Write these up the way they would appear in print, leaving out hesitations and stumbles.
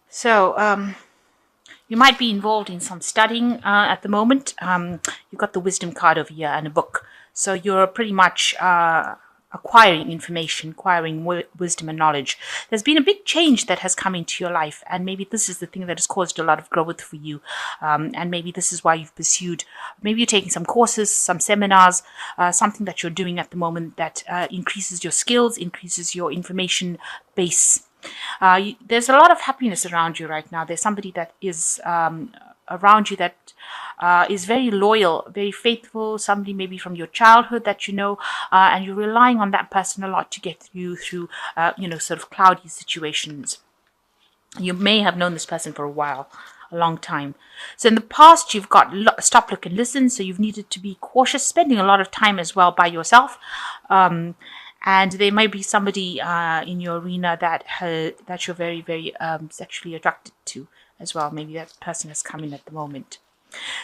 So you might be involved in some studying at the moment. You've got the wisdom card over here and a book. So you're pretty much acquiring information, acquiring wisdom and knowledge. There's been a big change that has come into your life, and maybe this is the thing that has caused a lot of growth for you. And maybe this is why you've pursued, maybe you're taking some courses, some seminars, something that you're doing at the moment that increases your skills, increases your information base. There's a lot of happiness around you right now. There's somebody that is around you that is very loyal, very faithful, somebody maybe from your childhood that you know, and you're relying on that person a lot to get you through, sort of cloudy situations. You may have known this person for a while, a long time. So in the past, you've got stop, look, and listen. So you've needed to be cautious, spending a lot of time as well by yourself. And there might be somebody in your arena that you're very, very sexually attracted to as well. Maybe that person has come in at the moment.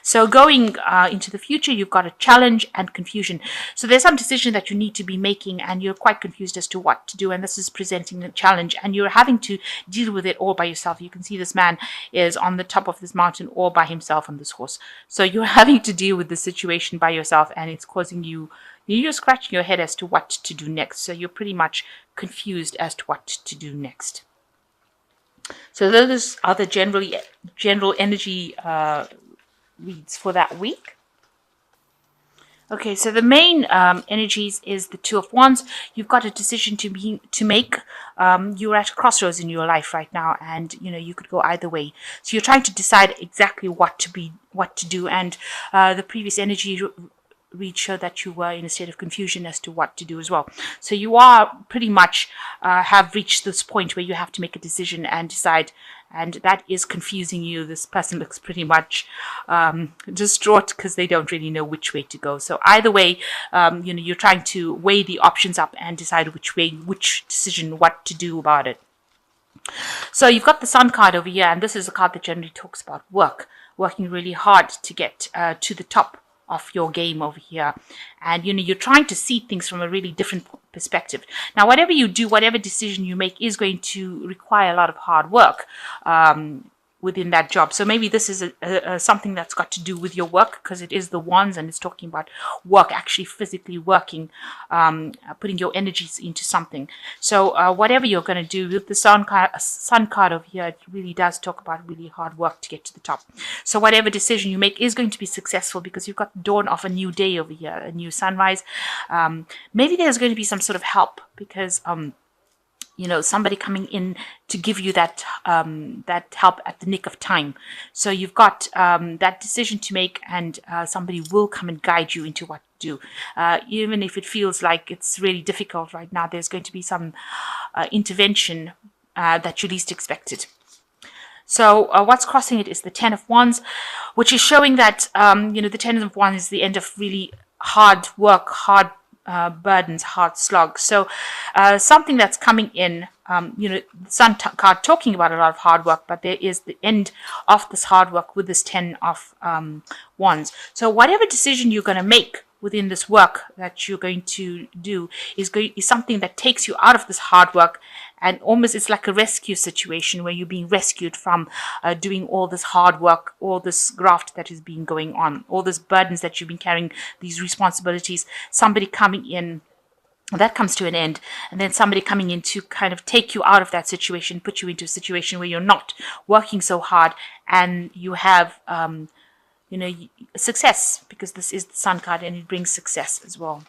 So going into the future, you've got a challenge and confusion. So there's some decision that you need to be making, and you're quite confused as to what to do. And this is presenting a challenge, and you're having to deal with it all by yourself. You can see this man is on the top of this mountain all by himself on this horse. So you're having to deal with the situation by yourself, and it's causing you're scratching your head as to what to do next. So you're pretty much confused as to what to do next. So those are the general energy reads for that week. Okay, so the main energies is the Two of Wands. You've got a decision to make. You're at a crossroads in your life right now, and you could go either way. So you're trying to decide exactly what to do. And the previous energy read show that you were in a state of confusion as to what to do as well. So you are pretty much have reached this point where you have to make a decision and decide, and that is confusing you. This person looks pretty much distraught because they don't really know which way to go. So either way, you're trying to weigh the options up and decide which decision, what to do about it. So you've got the Sun card over here, and this is a card that generally talks about working really hard to get to the top of your game over here. And you're trying to see things from a really different perspective. Now, whatever you do, whatever decision you make is going to require a lot of hard work within that job. So maybe this is something that's got to do with your work, because it is the Wands and it's talking about work, actually physically working, putting your energies into something. So whatever you're going to do with the Sun card over here, it really does talk about really hard work to get to the top. So whatever decision you make is going to be successful, because you've got the dawn of a new day over here, a new sunrise. Maybe there's going to be some sort of help, because somebody coming in to give you that help at the nick of time. So you've got that decision to make, and somebody will come and guide you into what to do. Even if it feels like it's really difficult right now, there's going to be some intervention that you least expected. So what's crossing it is the Ten of Wands, which is showing that, the Ten of Wands is the end of really hard work, hard burdens, hard slog. So something that's coming in, the Sun card talking about a lot of hard work, but there is the end of this hard work with this Ten of Wands. So whatever decision you're going to make within this work that you're going to do is something that takes you out of this hard work, and almost it's like a rescue situation where you're being rescued from doing all this hard work, all this graft that has been going on, all these burdens that you've been carrying, these responsibilities, somebody coming in. That comes to an end, and then somebody coming in to kind of take you out of that situation, put you into a situation where you're not working so hard, and you have success, because this is the Sun card and it brings success as well.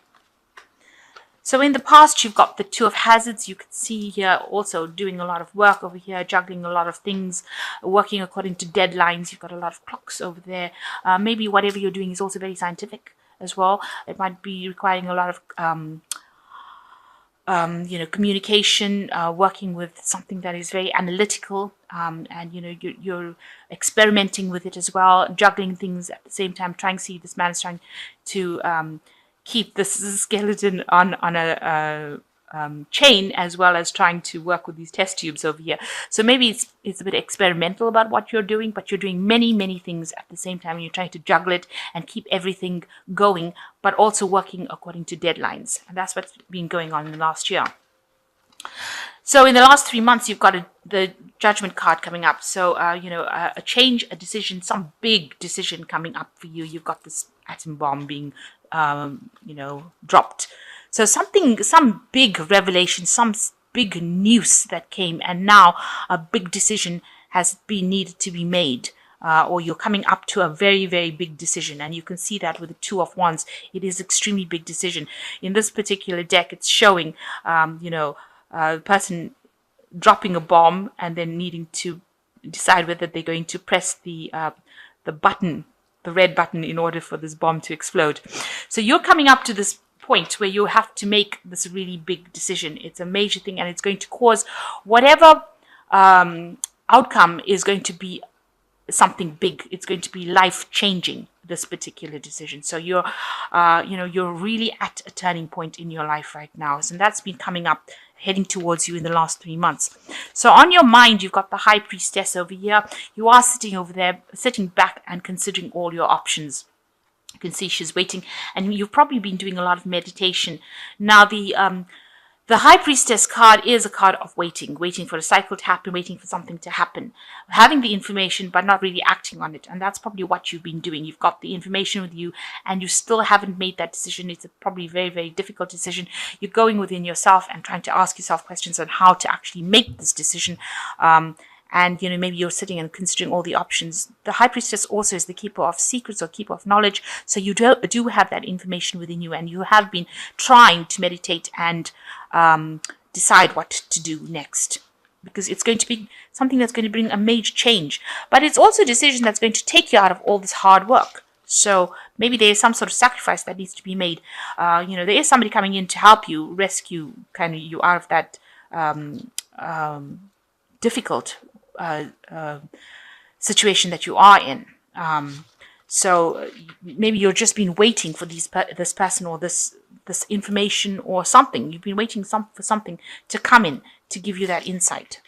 So in the past, you've got the Two of Hazards. You can see here also doing a lot of work over here, juggling a lot of things, working according to deadlines. You've got a lot of clocks over there. Maybe whatever you're doing is also very scientific as well. It might be requiring a lot of communication, working with something that is very analytical, and you're experimenting with it as well, juggling things at the same time. This man is trying to keep this skeleton on a chain, as well as trying to work with these test tubes over here. So maybe it's a bit experimental about what you're doing, but you're doing many things at the same time, and you're trying to juggle it and keep everything going, but also working according to deadlines. And that's what's been going on in the last year. So in the last 3 months, you've got the Judgment card coming up. So, a change, a decision, some big decision coming up for you. You've got this atom bomb being, dropped. So some big revelation, some big news that came, and now a big decision has been needed to be made. Or you're coming up to a very, very big decision. And you can see that with the Two of Wands. It is extremely big decision. In this particular deck, it's showing, the person dropping a bomb and then needing to decide whether they're going to press the button, the red button, in order for this bomb to explode. So you're coming up to this point where you have to make this really big decision. It's a major thing, and it's going to cause whatever outcome is going to be something big. It's going to be life changing, this particular decision. So you're really at a turning point in your life right now. And that's been coming up, heading towards you in the last 3 months. So on your mind, you've got the High Priestess over here. You are sitting over there, sitting back and considering all your options. You can see she's waiting, and you've probably been doing a lot of meditation. Now, the High Priestess card is a card of waiting for a cycle to happen, waiting for something to happen, having the information but not really acting on it. And that's probably what you've been doing. You've got the information with you and you still haven't made that decision. It's a probably very, very difficult decision. You're going within yourself and trying to ask yourself questions on how to actually make this decision. And, maybe you're sitting and considering all the options. The High Priestess also is the keeper of secrets or keeper of knowledge. So you do have that information within you, and you have been trying to meditate and decide what to do next. Because it's going to be something that's going to bring a major change. But it's also a decision that's going to take you out of all this hard work. So maybe there is some sort of sacrifice that needs to be made. There is somebody coming in to help you, rescue kind of you out of that difficult situation that you are in. So maybe you've just been waiting for this person or this information or something. You've been waiting for something to come in to give you that insight.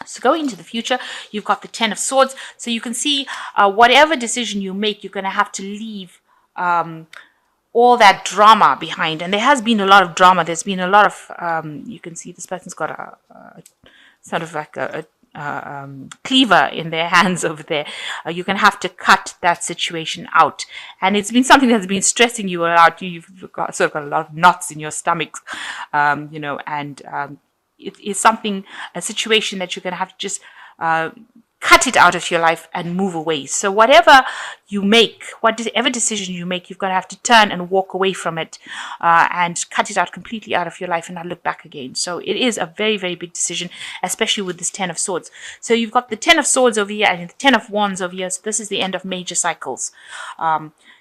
So going into the future, you've got the Ten of Swords. So you can see whatever decision you make, you're going to have to leave all that drama behind. And there has been a lot of drama. There's been a lot of, you can see this person's got a sort of like a cleaver in their hands over there. You're going to have to cut that situation out. And it's been something that's been stressing you out. You've got a lot of knots in your stomach, it is a situation that you're going to have to just cut it out of your life and move away. So whatever you make, whatever decision you make, you've got to have to turn and walk away from it and cut it out completely out of your life and not look back again. So it is a very, very big decision, especially with this Ten of Swords. So you've got the Ten of Swords over here and the Ten of Wands over here. So this is the end of major cycles.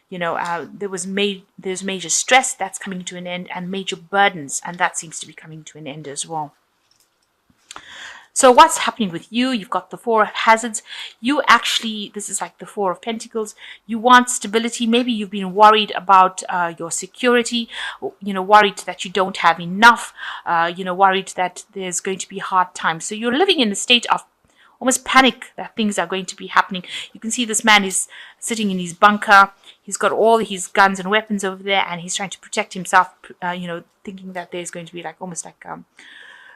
There's major stress that's coming to an end, and major burdens, and that seems to be coming to an end as well. So what's happening with you? You've got the Four of Hazards. This is like the Four of Pentacles. You want stability. Maybe you've been worried about your security, worried that you don't have enough, worried that there's going to be hard times. So you're living in a state of almost panic that things are going to be happening. You can see this man is sitting in his bunker. He's got all his guns and weapons over there, and he's trying to protect himself, thinking that there's going to be almost like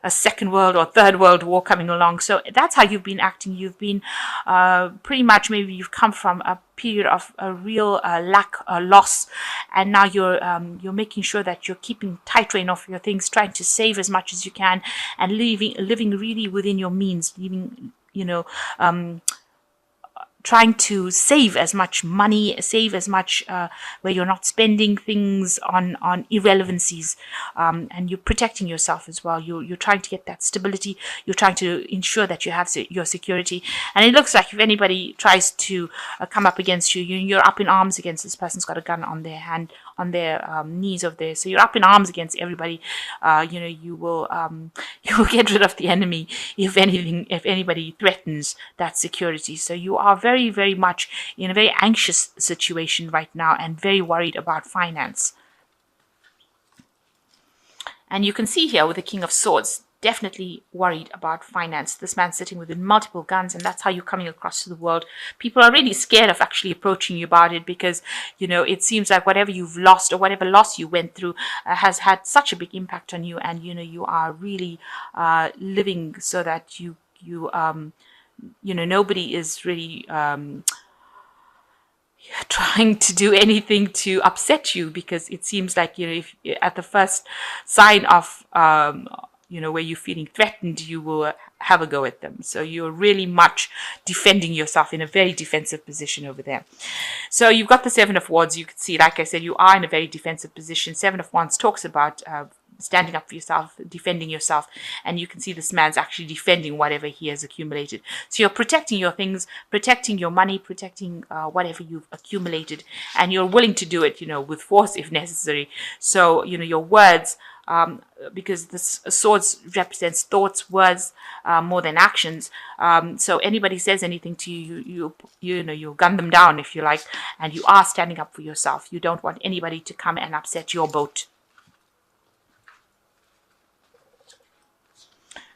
a second world or third world war coming along. So that's how you've been acting. You've been pretty much, maybe you've come from a period of a real lack, loss, and now you're making sure that you're keeping tight rein of your things, trying to save as much as you can, and living really within your means, trying to save as much money, save as much where you're not spending things on irrelevancies, and you're protecting yourself as well. You're trying to get that stability. You're trying to ensure that you have your security. And it looks like if anybody tries to come up against you, you're up in arms against this person's got a gun on their hand, on their knees over there. So you're up in arms against everybody. You will get rid of the enemy if anybody threatens that security. So you are very, very much in a very anxious situation right now and very worried about finance. And you can see here with the King of Swords, definitely worried about finance. This man's sitting with multiple guns, and that's how you're coming across to the world. People are really scared of actually approaching you about it, because it seems like whatever you've lost or whatever loss you went through has had such a big impact on you, and you are really living so that nobody is really trying to do anything to upset you, because it seems like if at the first sign of where you're feeling threatened, you will have a go at them. So you're really much defending yourself, in a very defensive position over there. So you've got the Seven of Wands. You can see, like I said, you are in a very defensive position. Seven of Wands talks about standing up for yourself, defending yourself, and you can see this man's actually defending whatever he has accumulated. So you're protecting your things, protecting your money, protecting whatever you've accumulated, and you're willing to do it, with force if necessary. So your words, because this swords represents thoughts, words, more than actions. So anybody says anything to you, you gun them down, if you like, and you are standing up for yourself. You don't want anybody to come and upset your boat.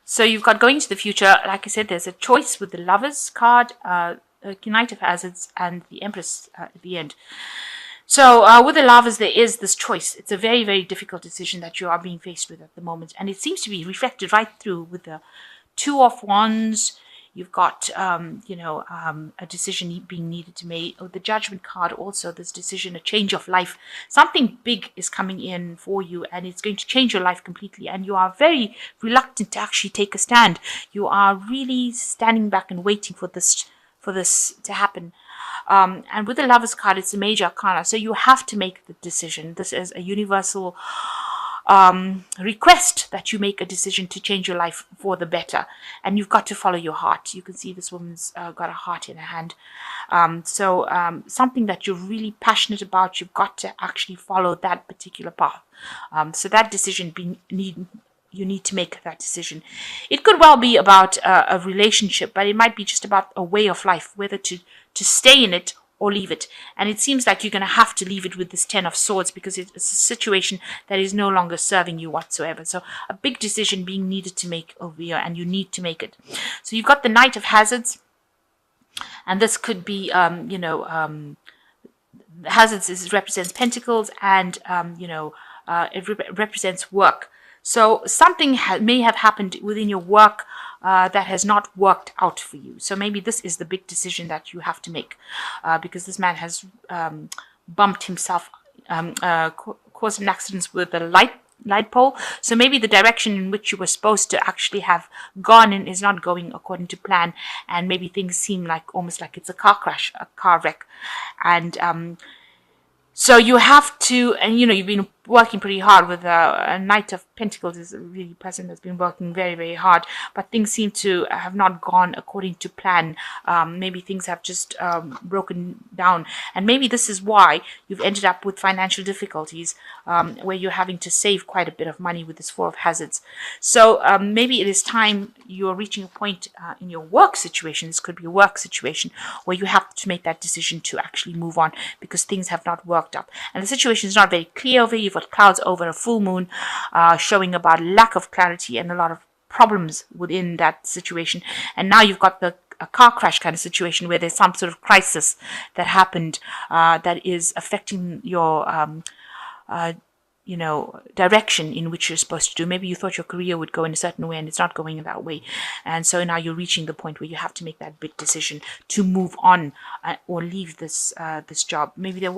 So you've got going into the future. Like I said, there's a choice with the Lovers card, Knight of Hazards, and the Empress at the end. So with the Lovers, there is this choice. It's a very, very difficult decision that you are being faced with at the moment. And it seems to be reflected right through with the Two of Wands. You've got, a decision being needed to make. Oh, the Judgment card also, this decision, a change of life. Something big is coming in for you, and it's going to change your life completely. And you are very reluctant to actually take a stand. You are really standing back and waiting for this to happen. And with the Lovers card, it's a major arcana. So you have to make the decision. This is a universal request that you make a decision to change your life for the better, and you've got to follow your heart. You can see this woman's got a heart in her hand. So something that you're really passionate about, you've got to actually follow that particular path. So that decision you need to make that decision. It could well be about a relationship, but it might be just about a way of life, whether to stay in it or leave it. And it seems like you're going to have to leave it with this Ten of Swords, because it's a situation that is no longer serving you whatsoever. So a big decision being needed to make over here, and you need to make it. So you've got the Knight of Hazards, and this could be, Hazards represents Pentacles, and, it represents work. So something may have happened within your work that has not worked out for you. So maybe this is the big decision that you have to make, because this man has bumped himself, caused an accident with a light pole. So maybe the direction in which you were supposed to actually have gone in is not going according to plan, and maybe things seem like almost like it's a car crash, a car wreck. And so you have to, and you've been working pretty hard with a Knight of Pentacles is a really person that's been working very, very hard, but things seem to have not gone according to plan. Maybe things have just broken down, and maybe this is why you've ended up with financial difficulties, where you're having to save quite a bit of money with this Four of Hazards. So maybe it is time you're reaching a point in your work situation. This could be a work situation where you have to make that decision to actually move on, because things have not worked out, and the situation is not very clear over you. You've got clouds over a full moon, showing about lack of clarity and a lot of problems within that situation. And now you've got a car crash kind of situation where there's some sort of crisis that happened that is affecting your direction in which you're supposed to do. Maybe you thought your career would go in a certain way, and it's not going in that way. And so now you're reaching the point where you have to make that big decision to move on or leave this job. Maybe there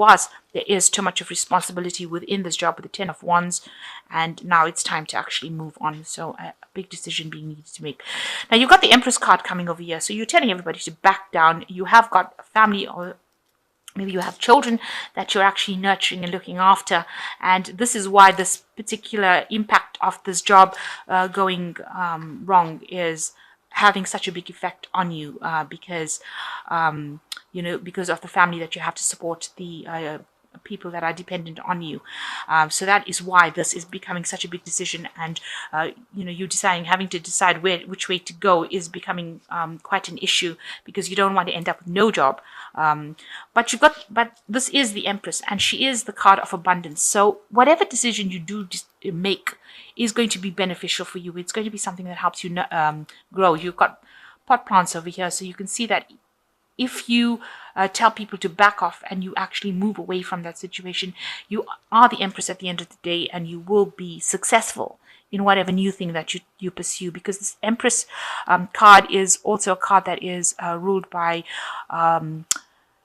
is too much of responsibility within this job with the Ten of Wands, and now it's time to actually move on. So a big decision being needed to make. Now you've got the Empress card coming over here. So you're telling everybody to back down. You have got a family, or maybe you have children that you're actually nurturing and looking after. And this is why this particular impact of this job going wrong is having such a big effect on you, because of the family that you have to support, the people that are dependent on you. So that is why this is becoming such a big decision, and you having to decide which way to go is becoming quite an issue, because you don't want to end up with no job. But this is the Empress, and she is the card of abundance. So whatever decision you do make is going to be beneficial for you. It's going to be something that helps you grow. You've got pot plants over here, so you can see that if you tell people to back off and you actually move away from that situation, you are the Empress at the end of the day, and you will be successful in whatever new thing that you pursue, because this Empress card is also a card that is ruled by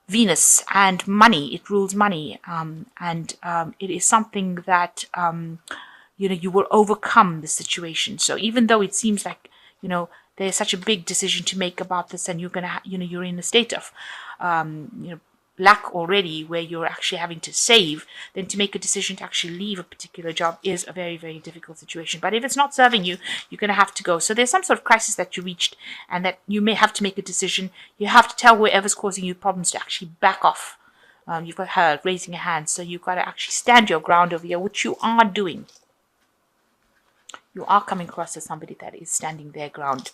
Venus and money. It rules money, and it is something that you will overcome the situation. So even though it seems like there's such a big decision to make about this, and you're in a state of lack already, where you're actually having to save, then to make a decision to actually leave a particular job is a very, very difficult situation. But if it's not serving you, you're going to have to go. So there's some sort of crisis that you reached, and that you may have to make a decision. You have to tell whoever's causing you problems to actually back off. You've got her raising a hand, so you've got to actually stand your ground over here, which you are doing. You are coming across as somebody that is standing their ground,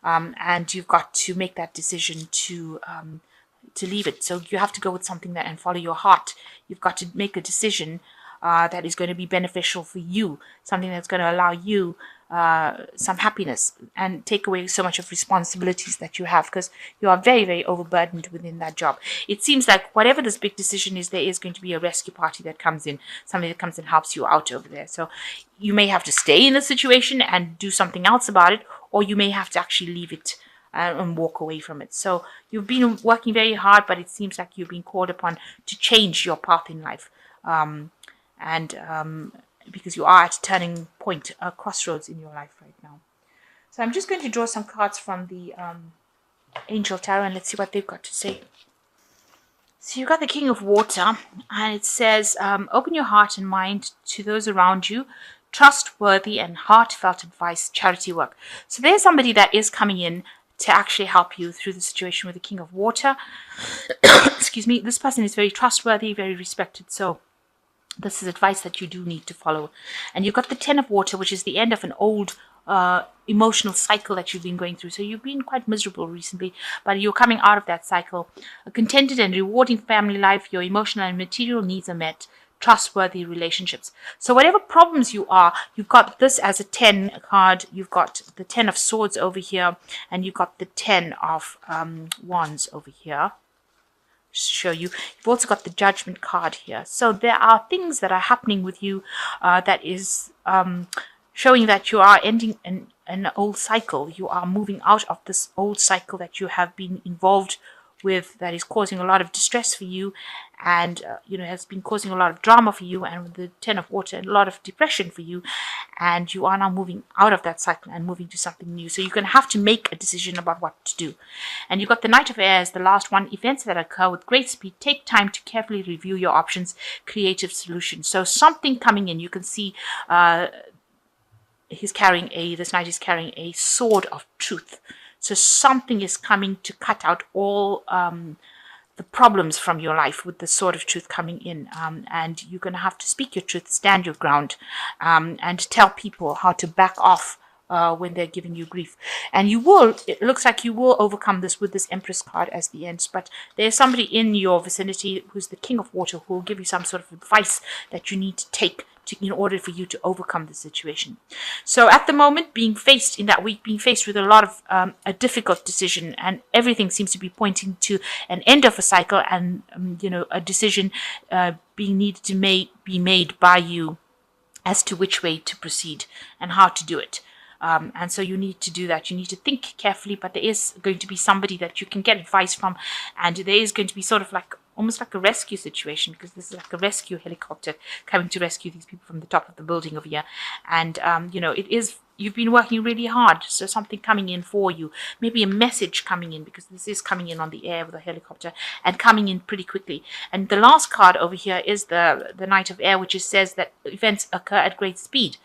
and you've got to make that decision to leave it. So you have to go with something and follow your heart. You've got to make a decision that is going to be beneficial for you, something that's going to allow you some happiness and take away so much of responsibilities that you have, because you are very, very overburdened within that job. It seems like whatever this big decision is, there is going to be a rescue party that comes in, somebody that comes and helps you out over there. So you may have to stay in the situation and do something else about it, or you may have to actually leave it and walk away from it. So you've been working very hard, but it seems like you've been called upon to change your path in life. Because you are at a turning point, a crossroads in your life right now. So I'm just going to draw some cards from the Angel Tarot, and let's see what they've got to say. So you've got the King of Water, and it says, open your heart and mind to those around you. Trustworthy and heartfelt advice, charity work. So there's somebody that is coming in to actually help you through the situation with the King of Water. Excuse me. This person is very trustworthy, very respected. So this is advice that you do need to follow. And you've got the Ten of Water, which is the end of an old emotional cycle that you've been going through. So you've been quite miserable recently, but you're coming out of that cycle. A contented and rewarding family life, your emotional and material needs are met. Trustworthy relationships. So whatever problems you are, you've got this as a 10 card. You've got the 10 of Swords over here, and you've got the 10 of Wands over here. Just show you. You've also got the Judgment card here. So there are things that are happening with you that is showing that you are ending an old cycle. You are moving out of this old cycle that you have been involved with, that is causing a lot of distress for you, and has been causing a lot of drama for you, and with the Ten of Water, a lot of depression for you, and you are now moving out of that cycle and moving to something new. So you're going to have to make a decision about what to do. And you've got the Knight of Air as the last one. Events that occur with great speed. Take time to carefully review your options. Creative solutions. So something coming in. You can see this Knight is carrying a sword of truth. So something is coming to cut out all the problems from your life with the sword of truth coming in. And you're going to have to speak your truth, stand your ground, and tell people how to back off when they're giving you grief. And it looks like you will overcome this with this Empress card as the end. But there's somebody in your vicinity who's the King of Water who will give you some sort of advice that you need to take in order for you to overcome the situation. So at the moment, being faced with a lot of a difficult decision, and everything seems to be pointing to an end of a cycle, and a decision being needed to be made by you as to which way to proceed and how to do it. And so you need to do that. You need to think carefully, but there is going to be somebody that you can get advice from, and there is going to be sort of almost like a rescue situation, because this is like a rescue helicopter coming to rescue these people from the top of the building over here. And it is you've been working really hard, so something coming in for you, maybe a message coming in, because this is coming in on the air with a helicopter and coming in pretty quickly. And the last card over here is the Knight of Air, which says that events occur at great speed.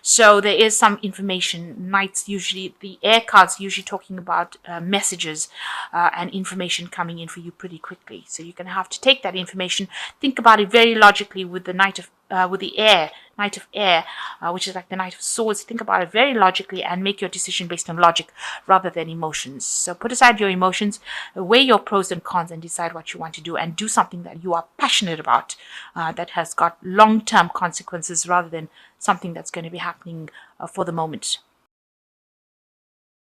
So there is some information. Knights usually, the air cards usually talking about messages and information coming in for you pretty quickly. So you're going to have to take that information, think about it very logically with the with the air, Knight of Air, which is like the Knight of Swords. Think about it very logically and make your decision based on logic rather than emotions. So put aside your emotions, weigh your pros and cons, and decide what you want to do, and do something that you are passionate about, that has got long-term consequences rather than something that's going to be happening for the moment.